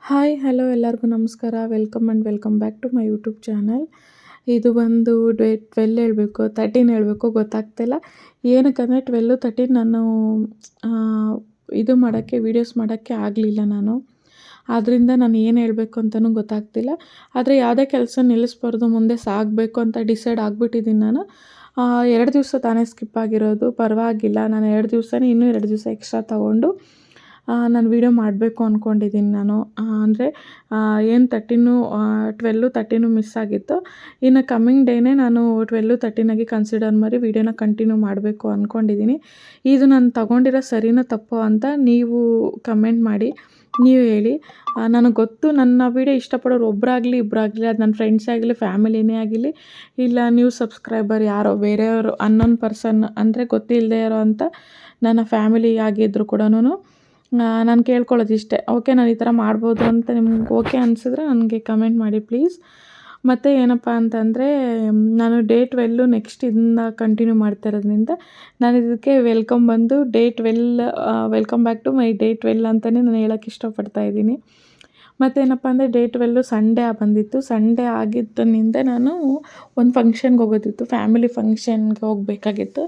Hi hello ಎಲ್ಲರಿಗೂ ನಮಸ್ಕಾರ. Welcome and welcome back to my YouTube channel. ಇದು ಬಂದು ಡೇಟ್ 12 ಹೇಳಬೇಕು 13 ಹೇಳಬೇಕು ಗೊತ್ತಾಗ್ತಿಲ್ಲ. ಏನಕ್ಕಂದರೆ 12, 13 ನಾನು ಇದು ಮಾಡೋಕ್ಕೆ ವೀಡಿಯೋಸ್ ಮಾಡೋಕ್ಕೆ ಆಗಲಿಲ್ಲ ನಾನು. ಆದ್ದರಿಂದ ನಾನು ಏನು ಹೇಳಬೇಕು ಅಂತಲೂ ಗೊತ್ತಾಗ್ತಿಲ್ಲ. ಆದರೆ ಯಾವುದೇ ಕೆಲಸ ನಿಲ್ಲಿಸ್ಬಾರ್ದು, ಮುಂದೆ ಸಾಗಬೇಕು ಅಂತ ಡಿಸೈಡ್ ಆಗಿಬಿಟ್ಟಿದ್ದೀನಿ ನಾನು. 2 ದಿವಸ ತಾನೇ ಸ್ಕಿಪ್ ಆಗಿರೋದು, ಪರವಾಗಿಲ್ಲ. ನಾನು 2 ದಿವಸನೇ ಇನ್ನೂ 2 ದಿವಸ ಎಕ್ಸ್ಟ್ರಾ ತೊಗೊಂಡು ನಾನು ವೀಡಿಯೋ ಮಾಡಬೇಕು ಅಂದ್ಕೊಂಡಿದ್ದೀನಿ ನಾನು. ಅಂದರೆ ಏನು 12, 13 ಮಿಸ್ ಆಗಿತ್ತು. ಇನ್ನು ಕಮ್ಮಿಂಗ್ ಡೇನೇ ನಾನು 12, 13 ಕನ್ಸಿಡರ್ ಮಾಡಿ ವೀಡಿಯೋನ ಕಂಟಿನ್ಯೂ ಮಾಡಬೇಕು ಅಂದ್ಕೊಂಡಿದ್ದೀನಿ. ಇದು ನಾನು ತೊಗೊಂಡಿರೋ ಸರಿನೋ ತಪ್ಪೋ ಅಂತ ನೀವು ಕಮೆಂಟ್ ಮಾಡಿ, ನೀವು ಹೇಳಿ. ನನಗೆ ಗೊತ್ತು ನನ್ನ ವೀಡಿಯೋ ಇಷ್ಟಪಡೋರು ಒಬ್ಬರಾಗಲಿ ಇಬ್ಬರಾಗಲಿ, ಅದು ನನ್ನ ಫ್ರೆಂಡ್ಸೇ ಆಗಲಿ ಫ್ಯಾಮಿಲಿನೇ ಆಗಿರಲಿ, ಇಲ್ಲ ನ್ಯೂ ಸಬ್ಸ್ಕ್ರೈಬರ್ ಯಾರೋ ಬೇರೆಯವರು ಅನ್ನೋನ್ ಪರ್ಸನ್ ಅಂದರೆ ಗೊತ್ತಿಲ್ಲದೆ ಇರೋ ಅಂಥ ನನ್ನ ಫ್ಯಾಮಿಲಿ ಆಗಿದ್ದರು ಕೂಡ ನಾನು ಕೇಳ್ಕೊಳ್ಳೋದು ಇಷ್ಟೇ. ಓಕೆ, ನಾನು ಈ ಥರ ಮಾಡ್ಬೋದು ಅಂತ ನಿಮ್ಗೆ ಓಕೆ ಅನಿಸಿದ್ರೆ ನನಗೆ ಕಮೆಂಟ್ ಮಾಡಿ ಪ್ಲೀಸ್. ಮತ್ತು ಏನಪ್ಪ ಅಂತಂದರೆ, ನಾನು ಡೇ 12 ನೆಕ್ಸ್ಟ್ ಇದನ್ನ ಕಂಟಿನ್ಯೂ ಮಾಡ್ತಾ ಇರೋದ್ರಿಂದ ನಾನು ಇದಕ್ಕೆ welcome back to my day 12 ಅಂತಲೇ ನಾನು ಹೇಳೋಕ್ಕೆ ಇಷ್ಟಪಡ್ತಾ ಇದ್ದೀನಿ. ಮತ್ತೇನಪ್ಪ ಅಂದರೆ ಡೇ 12 ಸಂಡೇ ಬಂದಿತ್ತು. ಸಂಡೇ ಆಗಿದ್ದರಿಂದ ನಾನು ಒಂದು ಫಂಕ್ಷನ್ಗೆ ಹೋಗೋದಿತ್ತು, ಫ್ಯಾಮಿಲಿ ಫಂಕ್ಷನ್ಗೆ ಹೋಗಬೇಕಾಗಿತ್ತು.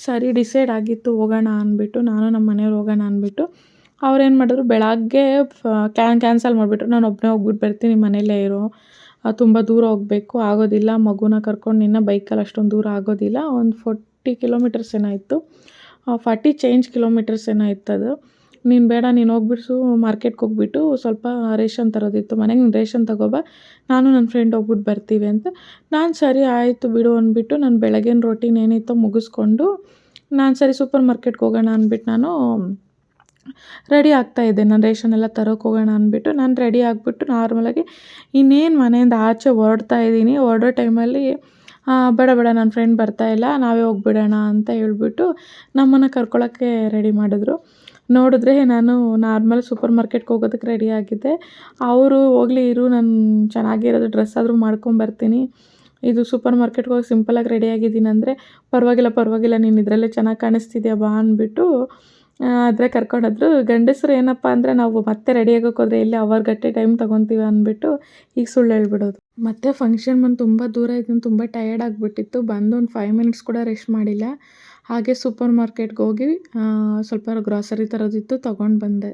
ಸರಿ ಡಿಸೈಡ್ ಆಗಿತ್ತು ಹೋಗೋಣ ಅಂದ್ಬಿಟ್ಟು, ನಾನು ನಮ್ಮ ಮನೆಯವ್ರು ಹೋಗೋಣ ಅಂದ್ಬಿಟ್ಟು. ಅವ್ರೇನು ಮಾಡಿದ್ರು, ಬೆಳಗ್ಗೆ ಕ್ಯಾನ್ಸಲ್ ಮಾಡಿಬಿಟ್ರು. ನಾನು ಒಬ್ಬನೇ ಹೋಗ್ಬಿಟ್ಟು ಬರ್ತೀನಿ, ಮನೇಲೇ ಇರು, ತುಂಬ ದೂರ ಹೋಗಬೇಕು ಆಗೋದಿಲ್ಲ, ಮಗುನ ಕರ್ಕೊಂಡು ನಿನ್ನ ಬೈಕಲ್ಲಿ ಅಷ್ಟೊಂದು ದೂರ ಆಗೋದಿಲ್ಲ. ಒಂದು 40 ಕಿಲೋಮೀಟರ್ಸ್ ಏನೋ ಇತ್ತು, 40 ಚೇಂಜ್ ಕಿಲೋಮೀಟರ್ಸ್ ಏನೋ ಇತ್ತದು. ನೀನು ಬೇಡ, ನೀನು ಹೋಗ್ಬಿಟ್ಟು ಮಾರ್ಕೆಟ್ಗೆ ಹೋಗ್ಬಿಟ್ಟು ಸ್ವಲ್ಪ ರೇಷನ್ ತರೋದಿತ್ತು ಮನೆಗೆ, ನೀನು ರೇಷನ್ ತಗೋಬಾ, ನಾನು ನನ್ನ ಫ್ರೆಂಡ್ ಹೋಗ್ಬಿಟ್ಟು ಬರ್ತೀವಿ ಅಂತ. ನಾನು ಸರಿ ಆಯಿತು ಬಿಡು ಅಂದ್ಬಿಟ್ಟು ನಾನು ಬೆಳಗಿನ ರೊಟೀನ್ ಏನಿತ್ತೋ ಮುಗಿಸ್ಕೊಂಡು ನಾನು ಸರಿ ಸೂಪರ್ ಮಾರ್ಕೆಟ್ಗೆ ಹೋಗೋಣ ಅಂದ್ಬಿಟ್ಟು ನಾನು ರೆಡಿ ಆಗ್ತಾಯಿದ್ದೆ. ನಾನು ರೇಷನ್ ಎಲ್ಲ ತರೋಕೆ ಹೋಗೋಣ ಅಂದ್ಬಿಟ್ಟು ನಾನು ರೆಡಿ ಆಗಿಬಿಟ್ಟು ನಾರ್ಮಲಾಗಿ ಇನ್ನೇನು ಮನೆಯಿಂದ ಆಚೆ ಹೊರಡ್ತಾ ಇದ್ದೀನಿ. ಹೊರಡೋ ಟೈಮಲ್ಲಿ ಬೇಡ ನನ್ನ ಫ್ರೆಂಡ್ ಬರ್ತಾಯಿಲ್ಲ, ನಾವೇ ಹೋಗ್ಬಿಡೋಣ ಅಂತ ಹೇಳ್ಬಿಟ್ಟು ನಮ್ಮನ್ನು ಕರ್ಕೊಳ್ಳೋಕ್ಕೆ ರೆಡಿ ಮಾಡಿದ್ರು. ನೋಡಿದ್ರೆ ನಾನು ನಾರ್ಮಲ್ ಸೂಪರ್ ಮಾರ್ಕೆಟ್ಗೆ ಹೋಗೋದಕ್ಕೆ ರೆಡಿ ಆಗಿದ್ದೆ. ಅವರು ಹೋಗಲಿ ಇರು, ನಾನು ಚೆನ್ನಾಗಿರೋದು ಡ್ರೆಸ್ ಆದರೂ ಮಾಡ್ಕೊಂಬರ್ತೀನಿ, ಇದು ಸೂಪರ್ ಮಾರ್ಕೆಟ್ಗೆ ಹೋಗಿ ಸಿಂಪಲಾಗಿ ರೆಡಿಯಾಗಿದ್ದೀನಿ ಅಂದರೆ ಪರವಾಗಿಲ್ಲ ನೀನು ಇದರಲ್ಲೇ ಚೆನ್ನಾಗಿ ಕಾಣಿಸ್ತಿದ್ಯಾ ಬಾ ಅಂದ್ಬಿಟ್ಟು ಆದರೆ ಕರ್ಕೊಂಡೋದ್ರು. ಗಂಡಸರು ಏನಪ್ಪ ಅಂದರೆ, ನಾವು ಮತ್ತೆ ರೆಡಿ ಆಗೋಕೆ ಹೋದರೆ ಎಲ್ಲಿ ಅವರ್ಗಟ್ಟೆ ಟೈಮ್ ತೊಗೊತೀವಿ ಅಂದ್ಬಿಟ್ಟು ಈಗ ಸುಳ್ಳು ಹೇಳ್ಬಿಡೋದು. ಮತ್ತು ಫಂಕ್ಷನ್ ಬಂದು ತುಂಬ ದೂರ ಇದ್ದು ತುಂಬ ಟಯರ್ಡ್ ಆಗಿಬಿಟ್ಟಿತ್ತು. ಬಂದು ಒಂದು 5 ಮಿನಿಟ್ಸ್ ಕೂಡ ರೆಸ್ಟ್ ಮಾಡಿಲ್ಲ. ಹಾಗೆ ಸೂಪರ್ ಮಾರ್ಕೆಟ್ಗೆ ಹೋಗಿ ಸ್ವಲ್ಪ ಗ್ರಾಸರಿ ತರೋದಿತ್ತು, ತೊಗೊಂಡು ಬಂದೆ.